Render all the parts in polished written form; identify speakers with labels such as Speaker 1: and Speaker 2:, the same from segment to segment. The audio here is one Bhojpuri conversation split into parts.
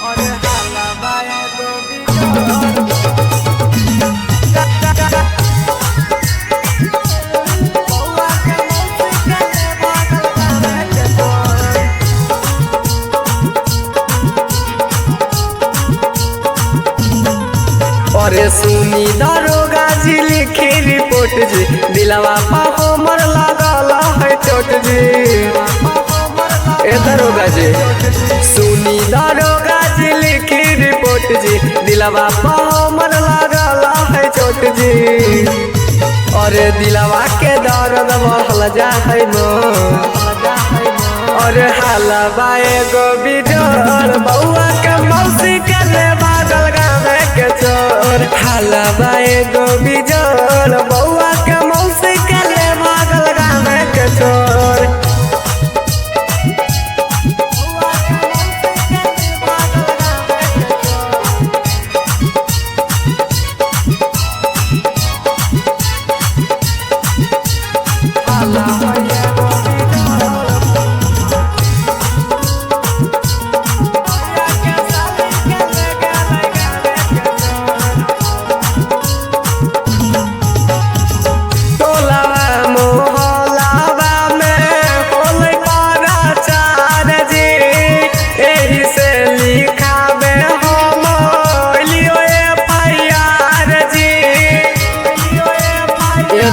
Speaker 1: और हाला बाए गोभी अरे सुनी दारोगा जी लिखी रिपोर्ट जी दिलवा पा हमर लागल है चोट जी। ए दारोगा जी सुनी दारोगा जी लिखी रिपोर्ट जी दिलवा पा हमर लागल है चोट जी। अरे दिलवा के दर्द बढ़ल जा है अरे हाला बाए गोभी जोर बउआ के मौसी के ले भागल गाँव के चोर। हाला बाए गोभी जोर बउआ के मौसी के ले भागल गाँव के चोर।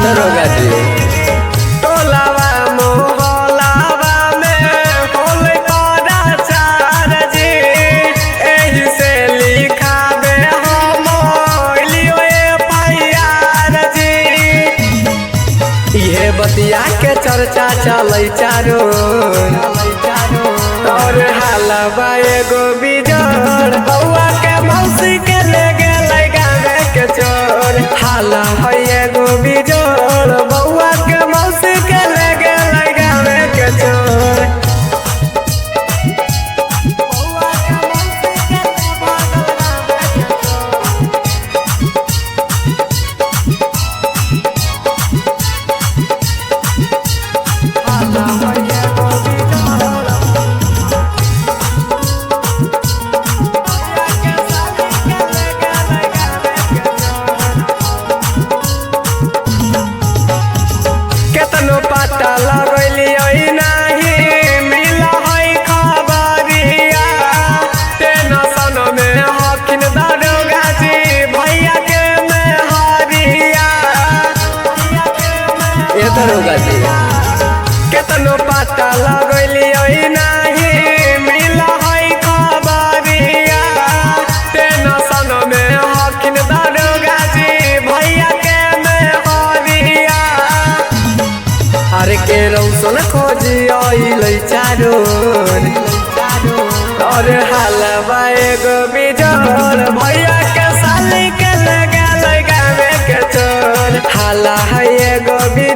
Speaker 1: दारोगा जी टोलावा मोहल्लावा में होले पराचार जी एही से लिखाबे हम लियो एफआईआर जी। ये बतिया के चर्चा चलै चारो और हाला बाए गोभी जोर बउआ के मौसी के ले गेलै गाँव के चोर। हाला है गोभी जोर बउआ के मौसी के ले गेलै गाँव के चोर। केतनो पता लगलियो नाही मिल है खबरिया टेंशन में हकिन दारोगा जी भैया के मेहरिया। ए दारोगा जी केतनो पता लगलियो नाही मिल है खबरिया टेंशन में हकिन दारोगा जी भैया के मेहरिया। अरे के रौसन खोजी आइलै चारोर और हाला बाए गोभी जोर भैया के साली के ले गेलै गाँव के चोर। हाला है गोभी